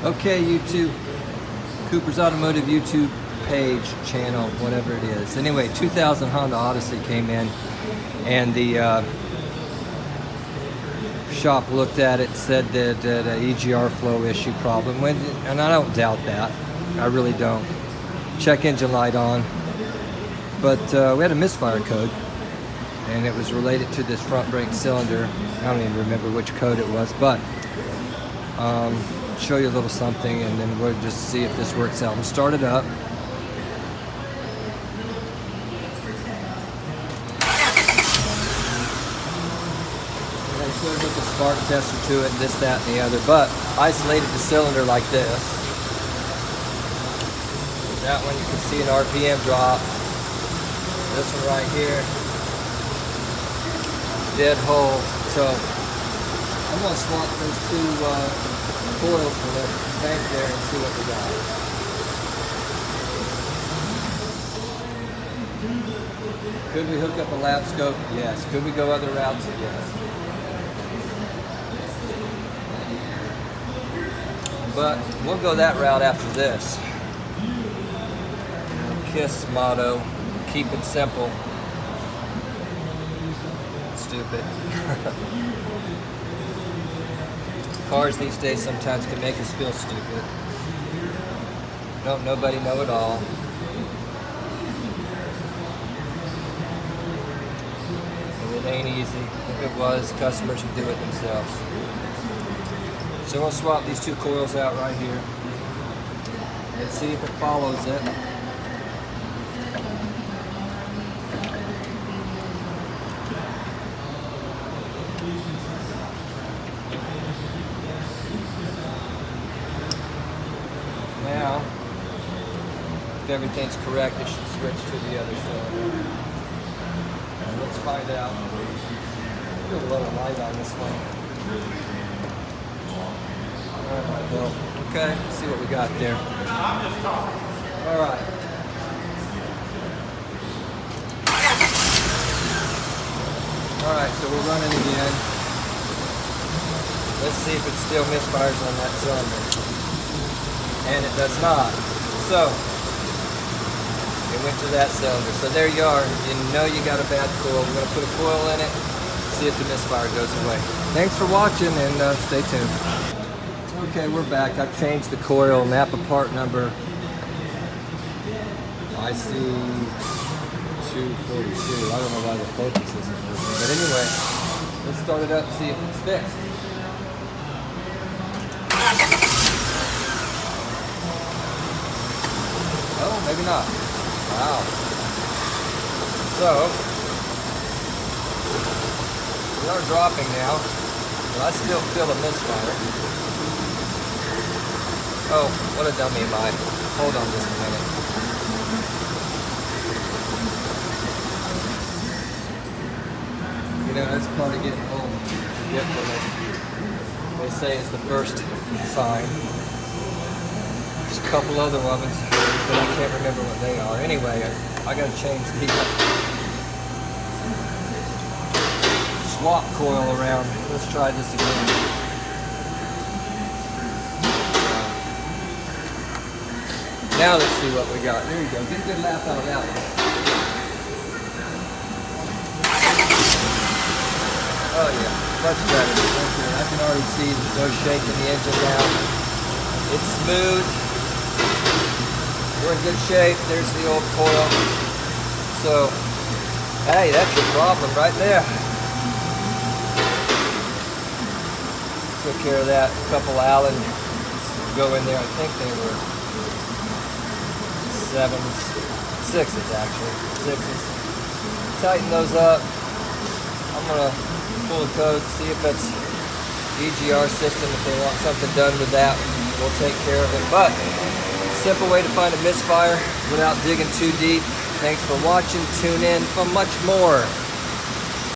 Okay, YouTube, Cooper's Automotive YouTube page, channel, whatever it is. Anyway, 2000 Honda Odyssey came in, and the shop looked at it, said that an EGR flow issue problem, and I don't doubt that. I really don't. Check engine light on, but we had a misfire code, and it was related to this front brake cylinder. I don't even remember which code it was, but show you a little something, and then we'll just see if this works out. We'll start it up. I should have hooked a spark tester to it, this, that, and the other, but isolated the cylinder like this. That one you can see an RPM drop. This one right here, dead hole. So I'm going to swap those two coils from the tank there and see what we got. Could we hook up a lap scope? Yes. Could we go other routes? Yes. But we'll go that route after this. KISS motto, keep it simple. Stupid. Cars these days sometimes can make us feel stupid. Don't nobody know it all. It ain't easy. If it was, customers would do it themselves. So we'll swap these two coils out right here and see if it follows it. Now, if everything's correct, it should switch to the other cylinder. And let's find out. Put a little light on this one. Alright, Bill. Okay, let's see what we got there. Alright. Alright, so we're running again. Let's see if it still misfires on that cylinder. And it does not. So, it went to that cylinder. So there you are. You know you got a bad coil. We're going to put a coil in it, see if the misfire goes away. Thanks for watching, and stay tuned. Okay, we're back. I've changed the coil, Napa part number IC 242. I don't know why the focus isn't working. But anyway, let's start it up, see if it's fixed. Oh, maybe not. Wow. So, we are dropping now, but I still feel a misfire. Oh, what a dummy am I. Hold on just a minute. You know, that's part of getting old. Forgetfulness. They say it's the first sign. There's a couple other ones, but I can't remember what they are. Anyway, I gotta change the swap coil around. Let's try this again. Now let's see what we got. There you go. Get a good lap out of that one. Oh yeah, much better. Okay, I can already see there's no shake in the engine now. It's smooth. We're in good shape. There's the old coil. So, hey, that's your problem right there. Took care of that. A couple Allen go in there. I think they were sixes actually. Sixes. Tighten those up. I'm gonna pull the code, see if it's EGR system. If they want something done with that, we'll take care of it. But simple way to find a misfire without digging too deep. Thanks for watching. Tune in for much more.